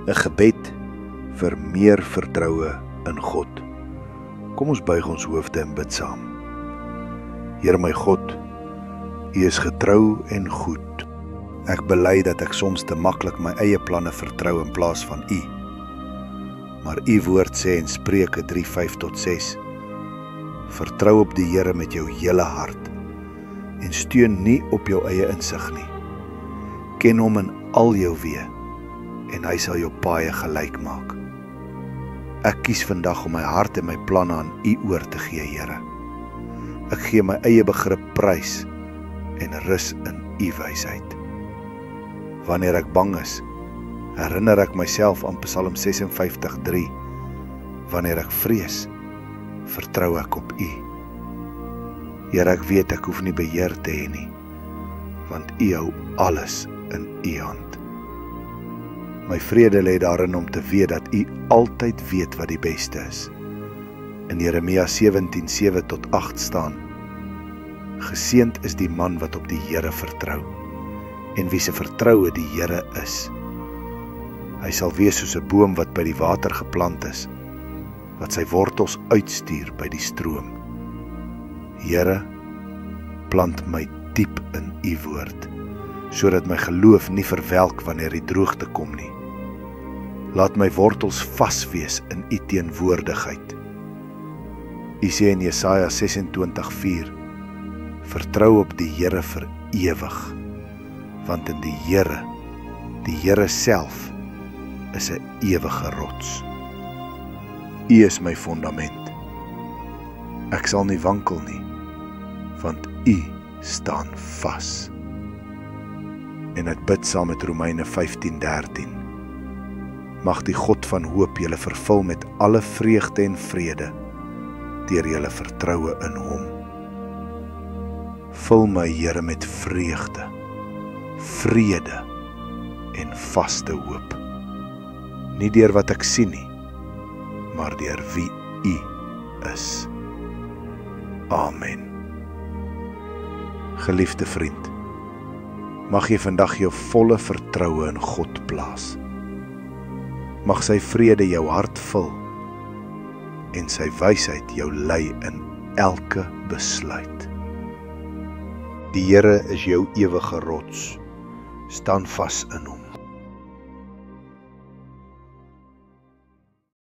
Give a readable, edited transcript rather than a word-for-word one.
'n gebed vir meer vertroue in God. Kom ons buig ons hoofde en bid saam. Here my God, U is getrou en goed. Ek bely dat ek soms te maklik my eie planne vertrou in plaas van U. Maar U woord sê in Spreuke 3:5-6, vertrou op die Here met jou hele hart en steun nie op jou eie insig nie. Ken hom in al jou weë en hy sal jou paaie gelyk maak. Ek kies vandag om my hart en my planne aan U oor te gee, Here. Ek gee my eie begrip prys en rus in U wysheid. Wanneer ek bang is, herinner ek myself aan Psalm 56:3. Wanneer ek vrees, vertrou ek op U. Here, ek weet ek hoef nie beheer te hê nie, want U hou alles in U hand. My vrede lê daarin om te weet dat U altyd weet wat die beste is. In Jeremia 17:7-8 staan: Geseënd is die man wat op die Here vertrou, en wie se vertroue die Here is. Hy sal wees soos 'n boom wat by die water geplant is, wat sy wortels uitstuur by die stroom. Here, plant my diep in U woord, sodat my geloof nie verwelk wanneer die droogte kom nie. Laat my wortels vas wees in U teenwoordigheid. U sê in Jesaja 26:4, vertrou op die Here vir ewig, want in die Here self, is 'n ewige rots. U is my fondament. Ek sal nie wankel nie, want U staan vas. En ek bid saam met Romeine 15:13. Mag die God van hoop julle vervul met alle vreugde en vrede, deur julle vertroue in Hom. Vul my, Here, met vreugde, vrede en vaste hoop. Nie deur wat ek sien nie, maar deur wie U is. Amen. Geliefde vriend, mag jy vandag jou volle vertroue in God plaas. Mag sy vrede jou hart vul en sy wysheid jou lei in elke besluit. Die Here is jou ewige rots, staan vas in Hom.